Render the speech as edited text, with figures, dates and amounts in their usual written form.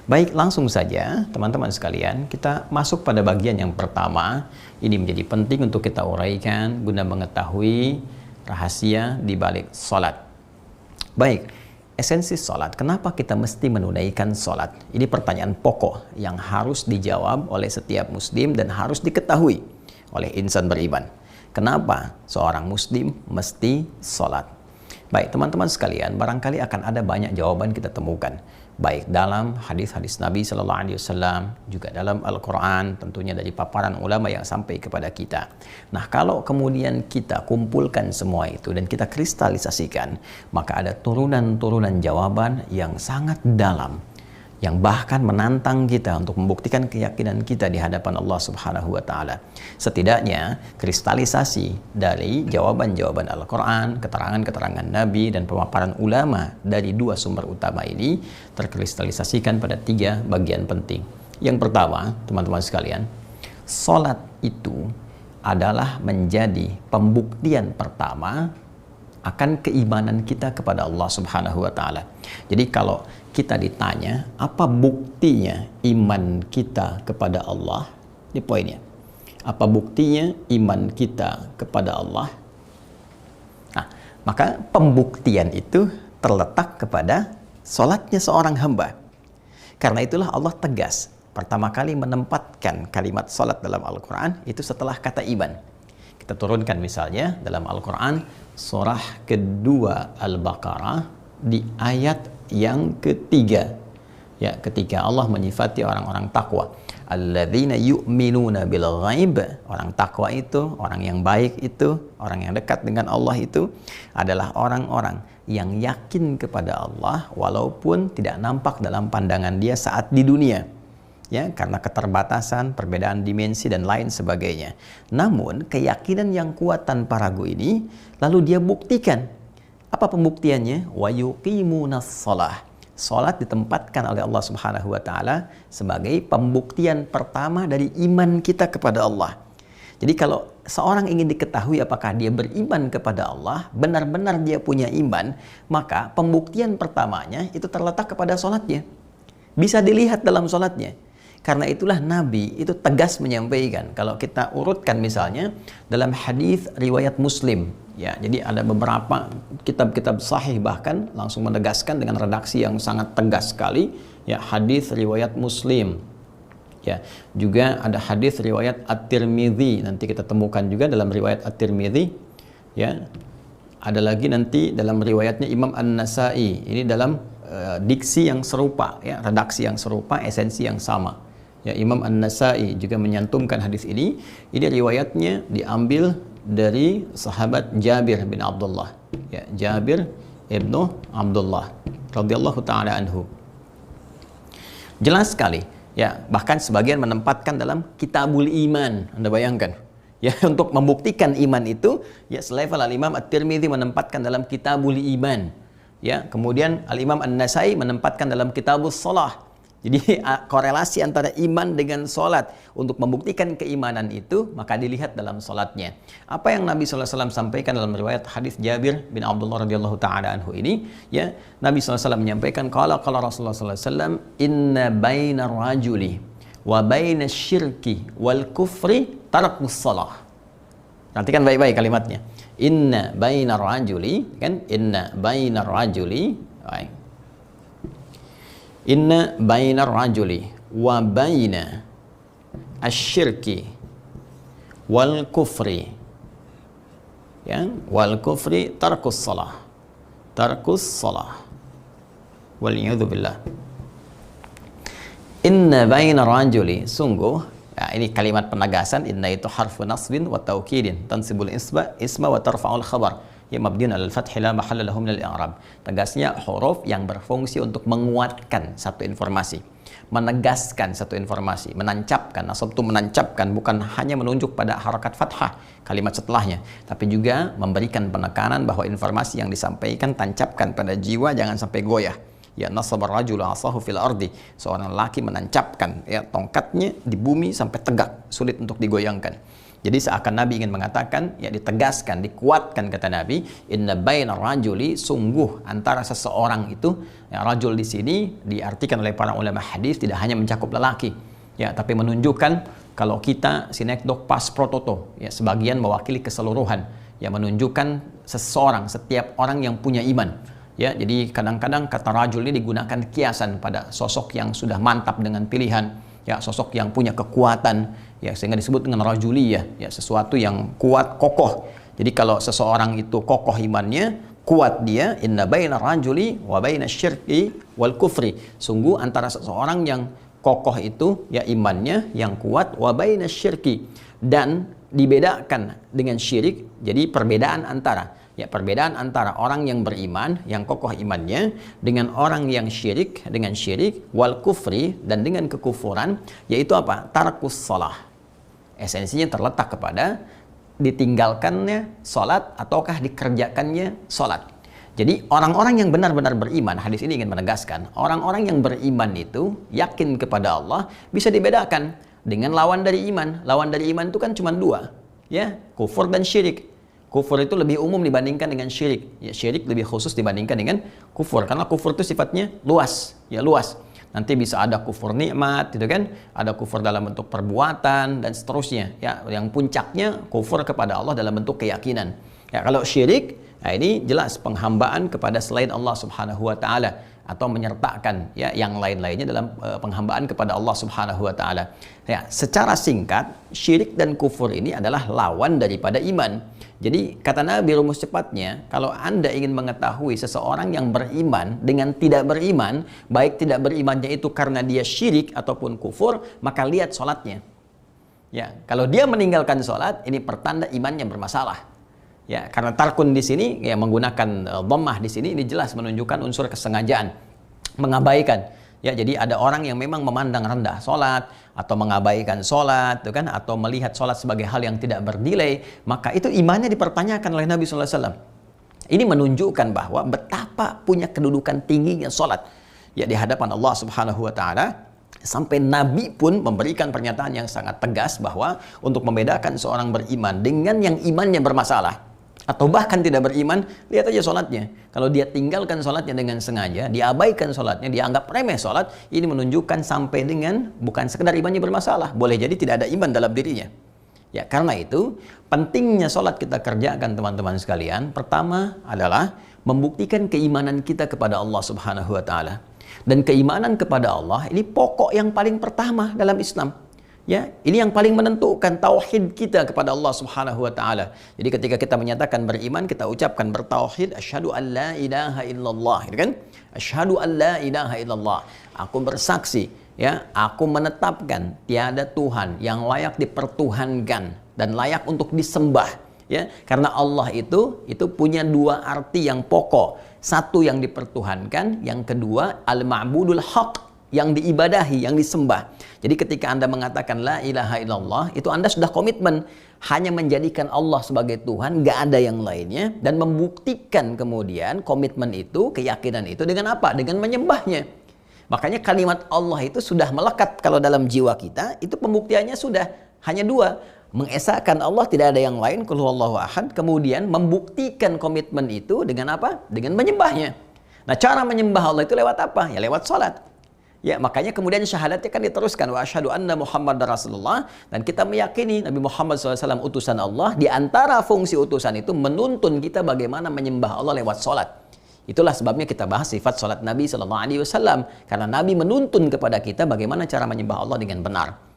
Baik, langsung saja teman-teman sekalian, kita masuk pada bagian yang pertama. Ini menjadi penting untuk kita uraikan guna mengetahui rahasia di balik salat. Baik, esensi salat. Kenapa kita mesti menunaikan salat? Ini pertanyaan pokok yang harus dijawab oleh setiap muslim dan harus diketahui oleh insan beriman. Kenapa seorang muslim mesti salat? Baik, teman-teman sekalian, barangkali akan ada banyak jawaban kita temukan, baik dalam hadis-hadis Nabi Sallallahu Alaihi Wasallam, juga dalam Al-Quran, tentunya dari paparan ulama yang sampai kepada kita. Nah, kalau kemudian kita kumpulkan semua itu dan kita kristalisasikan, maka ada turunan-turunan jawaban yang sangat dalam, yang bahkan menantang kita untuk membuktikan keyakinan kita di hadapan Allah Subhanahu wa Ta'ala. Setidaknya, kristalisasi dari jawaban-jawaban Al-Quran, keterangan-keterangan Nabi, dan pemaparan ulama dari dua sumber utama ini terkristalisasikan pada tiga bagian penting. Yang pertama, teman-teman sekalian, salat itu adalah menjadi pembuktian pertama akan keimanan kita kepada Allah Subhanahu wa Ta'ala. Jadi kalau kita ditanya apa buktinya iman kita kepada Allah, ini poinnya. Apa buktinya iman kita kepada Allah? Nah, maka pembuktian itu terletak kepada salatnya seorang hamba. Karena itulah Allah tegas pertama kali menempatkan kalimat salat dalam Al-Quran itu setelah kata iman. Kita turunkan misalnya dalam Al-Quran surah kedua Al-Baqarah di ayat yang ketiga, ya, ketika Allah menyifati orang-orang takwa, alladzina yu'minuna bil ghaib. Orang takwa itu, orang yang baik itu, orang yang dekat dengan Allah itu adalah orang-orang yang yakin kepada Allah walaupun tidak nampak dalam pandangan dia saat di dunia, ya, karena keterbatasan, perbedaan dimensi dan lain sebagainya. Namun keyakinan yang kuat tanpa ragu ini lalu dia buktikan. Apa pembuktiannya? Wa yuqimunas shalah. Salat ditempatkan oleh Allah Subhanahu wa Ta'ala sebagai pembuktian pertama dari iman kita kepada Allah. Jadi kalau seorang ingin diketahui apakah dia beriman kepada Allah, benar-benar dia punya iman, maka pembuktian pertamanya itu terletak kepada salatnya. Bisa dilihat dalam salatnya. Karena itulah Nabi itu tegas menyampaikan. Kalau kita urutkan misalnya dalam hadis riwayat Muslim, ya, jadi ada beberapa kitab-kitab sahih bahkan langsung menegaskan dengan redaksi yang sangat tegas sekali, ya, hadis riwayat Muslim. Ya, juga ada hadis riwayat At-Tirmidzi, nanti kita temukan juga dalam riwayat At-Tirmidzi, ya. Ada lagi nanti dalam riwayatnya Imam An-Nasai. Ini dalam diksi yang serupa, ya, redaksi yang serupa, esensi yang sama. Ya, Imam An-Nasai juga menyantumkan hadis ini. Ini riwayatnya diambil dari sahabat Jabir bin Abdullah. Ya, Jabir ibnu Abdullah radhiyallahu taala anhu. Jelas sekali, ya, bahkan sebagian menempatkan dalam Kitabul Iman. Anda bayangkan, ya, untuk membuktikan iman itu, ya, selevel Al-Imam At-Tirmidzi menempatkan dalam Kitabul Iman. Ya, kemudian Al-Imam An-Nasai menempatkan dalam Kitabus Shalah. Jadi korelasi antara iman dengan sholat, untuk membuktikan keimanan itu maka dilihat dalam sholatnya. Apa yang Nabi SAW sampaikan dalam riwayat hadis Jabir bin Abdullah radhiyallahu taala anhu ini, ya, Nabi SAW menyampaikan qala Rasulullah SAW, inna baina rajuli wa baina syirki wal kufri tarakus shalah. Perhatikan baik-baik kalimatnya. Inna baina rajuli, kan, inna baina rajuli, baik. Inna bainar rajuli wa baina asyirki wal kufri, ya, wal kufri tarkus salah wal iyadzu billah. Inna bainar rajuli, sungguh, ya, ini kalimat penegasan. Inna itu harfu nasbin wa taukidin tansibul isma wa tarfa'ul khabar, ya, mabniun alal fathi la mahalla lahu minal i'rab. Tegasnya huruf yang berfungsi untuk menguatkan satu informasi, menegaskan satu informasi, menancapkan. Nasab itu menancapkan, bukan hanya menunjuk pada harakat fathah kalimat setelahnya, tapi juga memberikan penekanan bahwa informasi yang disampaikan tancapkan pada jiwa, jangan sampai goyah. Ya, nasabar rajulu asahu fil ardi, seorang lelaki menancapkan, ya, tongkatnya di bumi sampai tegak, sulit untuk digoyangkan. Jadi seakan Nabi ingin mengatakan, ya ditegaskan, dikuatkan kata Nabi, inna bainar rajuli, sungguh antara seseorang itu, ya, rajul di sini diartikan oleh para ulama hadis tidak hanya mencakup lelaki, ya, tapi menunjukkan kalau kita sinekdok pas prototo, ya, sebagian mewakili keseluruhan, ya, menunjukkan seseorang, setiap orang yang punya iman. Ya, jadi kadang-kadang kata rajul ini digunakan kiasan pada sosok yang sudah mantap dengan pilihan, ya, sosok yang punya kekuatan, ya, sehingga disebut dengan rajuliyah, ya, sesuatu yang kuat, kokoh. Jadi kalau seseorang itu kokoh imannya, kuat dia, inna baina rajuli wa baina syirki wal kufri, sungguh antara seseorang yang kokoh itu, ya, imannya yang kuat, wa baina syirki, dan dibedakan dengan syirik. Jadi perbedaan antara, ya, perbedaan antara orang yang beriman, yang kokoh imannya, dengan orang yang syirik, dengan syirik, wal kufri, dan dengan kekufuran, yaitu apa? Tarkus shalah. Esensinya terletak kepada ditinggalkannya sholat ataukah dikerjakannya sholat. Jadi orang-orang yang benar-benar beriman, hadis ini ingin menegaskan, orang-orang yang beriman itu yakin kepada Allah bisa dibedakan dengan lawan dari iman. Lawan dari iman itu kan cuma dua, ya, kufur dan syirik. Kufur itu lebih umum dibandingkan dengan syirik. Ya, syirik lebih khusus dibandingkan dengan kufur, karena kufur itu sifatnya luas, ya, luas. Nanti bisa ada kufur nikmat, gitu kan? Ada kufur dalam bentuk perbuatan dan seterusnya. Ya, yang puncaknya kufur kepada Allah dalam bentuk keyakinan. Ya, kalau syirik, nah ini jelas penghambaan kepada selain Allah Subhanahu wa taala atau menyertakan, ya, yang lain-lainnya dalam penghambaan kepada Allah Subhanahu wa taala. Ya, secara singkat, syirik dan kufur ini adalah lawan daripada iman. Jadi kata Nabi rumus cepatnya, kalau Anda ingin mengetahui seseorang yang beriman dengan tidak beriman, baik tidak berimannya itu karena dia syirik ataupun kufur, maka lihat sholatnya. Ya, kalau dia meninggalkan sholat, ini pertanda imannya bermasalah. Ya, karena tarkun di sini, ya, menggunakan dhammah di sini, ini jelas menunjukkan unsur kesengajaan, mengabaikan. Ya, jadi ada orang yang memang memandang rendah sholat, atau mengabaikan sholat, itu kan, atau melihat sholat sebagai hal yang tidak bernilai, maka itu imannya dipertanyakan oleh Nabi SAW. Ini menunjukkan bahwa betapa punya kedudukan tingginya sholat, ya, di hadapan Allah Subhanahu wa taala, sampai Nabi pun memberikan pernyataan yang sangat tegas bahwa untuk membedakan seorang beriman dengan yang imannya bermasalah atau bahkan tidak beriman, lihat aja sholatnya. Kalau dia tinggalkan sholatnya dengan sengaja, diabaikan sholatnya, dianggap remeh sholat, ini menunjukkan sampai dengan bukan sekedar imannya bermasalah, boleh jadi tidak ada iman dalam dirinya. Ya, karena itu pentingnya sholat kita kerjakan, teman-teman sekalian. Pertama adalah membuktikan keimanan kita kepada Allah Subhanahu wa taala. Dan keimanan kepada Allah ini pokok yang paling pertama dalam Islam. Ya, ini yang paling menentukan tauhid kita kepada Allah Subhanahu wa taala. Jadi ketika kita menyatakan beriman, kita ucapkan bertauhid, asyhadu an la ilaha illallah, gitu kan? Asyhadu an la ilaha illallah. Aku bersaksi, ya, aku menetapkan tiada Tuhan yang layak dipertuhankan dan layak untuk disembah, ya. Karena Allah itu punya dua arti yang pokok. Satu yang dipertuhankan, yang kedua al-ma'budul haq, yang diibadahi, yang disembah. Jadi ketika Anda mengatakan la ilaha illallah, itu Anda sudah komitmen hanya menjadikan Allah sebagai Tuhan, gak ada yang lainnya, dan membuktikan kemudian komitmen itu, keyakinan itu dengan apa? Dengan menyembahnya. Makanya kalimat Allah itu sudah melekat kalau dalam jiwa kita, itu pembuktiannya sudah hanya dua. Mengesahkan Allah, tidak ada yang lain, qul huwallahu ahad, kemudian membuktikan komitmen itu dengan apa? Dengan menyembahnya. Nah, cara menyembah Allah itu lewat apa? Ya lewat salat. Ya, makanya kemudian syahadatnya kan diteruskan, wa asyhadu anna Muhammadar Rasulullah, dan kita meyakini Nabi Muhammad SAW utusan Allah. Di antara fungsi utusan itu menuntun kita bagaimana menyembah Allah lewat salat. Itulah sebabnya kita bahas sifat salat Nabi SAW, karena Nabi menuntun kepada kita bagaimana cara menyembah Allah dengan benar.